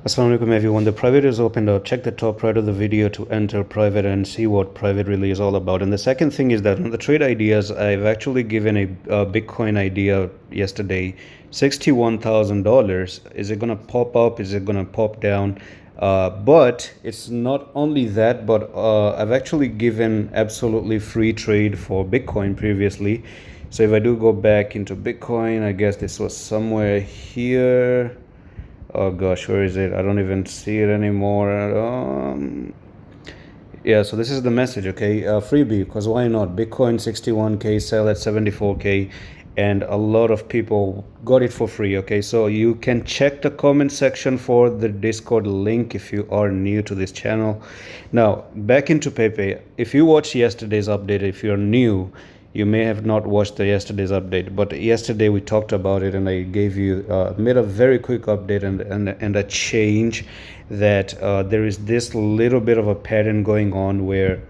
Assalamu alaikum everyone. The private is opened up. Check the top right of the video to enter private and see what private really is all about. And the second thing is that on the trade ideas, I've actually given a Bitcoin idea yesterday, $61,000. Is it going to pop up? Is it going to pop down? But it's not only that, but I've actually given absolutely free trade for Bitcoin previously. So if I do go back into Bitcoin, I guess this was somewhere here. Oh gosh, where is it? I don't even see it anymore. Yeah, so this is the message, okay? Freebie, because why not? Bitcoin 61K, sell at 74K, and a lot of people got it for free, okay? So you can check the comment section for the Discord link if you are new to this channel. Now, back into PEPE. If you watched yesterday's update, if you're new, you may have not watched the yesterday's update, but yesterday we talked about it, and I gave you made a very quick update and a change that there is this little bit of a pattern going on where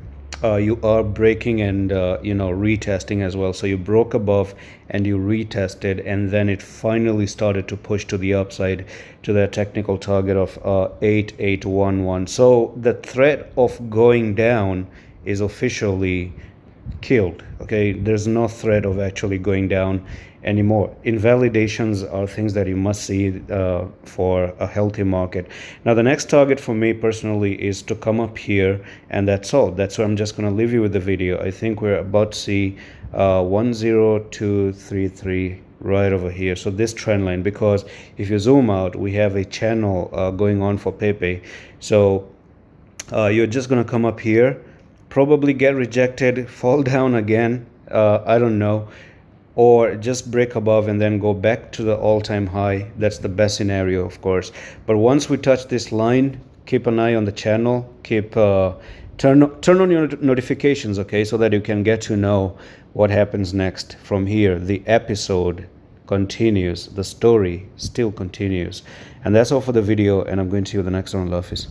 you are breaking and retesting as well. So you broke above and you retested, and then it finally started to push to the upside to the technical target of 8811. So the threat of going down is officially killed. Okay, there's no threat of actually going down anymore. Invalidations are things that you must see for a healthy market. Now the next target for me personally is to come up here, and that's all. That's where I'm just going to leave you with the video. I think we're about to see 10233 right over here. So this trend line, because if you zoom out, we have a channel going on for PEPE. So you're just going to come up here, probably get rejected, fall down again, I don't know, or just break above and then go back to the all-time high. That's the best scenario, of course. But once we touch this line, keep an eye on the channel, keep turn on your notifications, okay, so that you can get to know what happens next from here. The episode continues, the story still continues. And that's all for the video, and I'm going to see you in the next one. Allah Hafiz.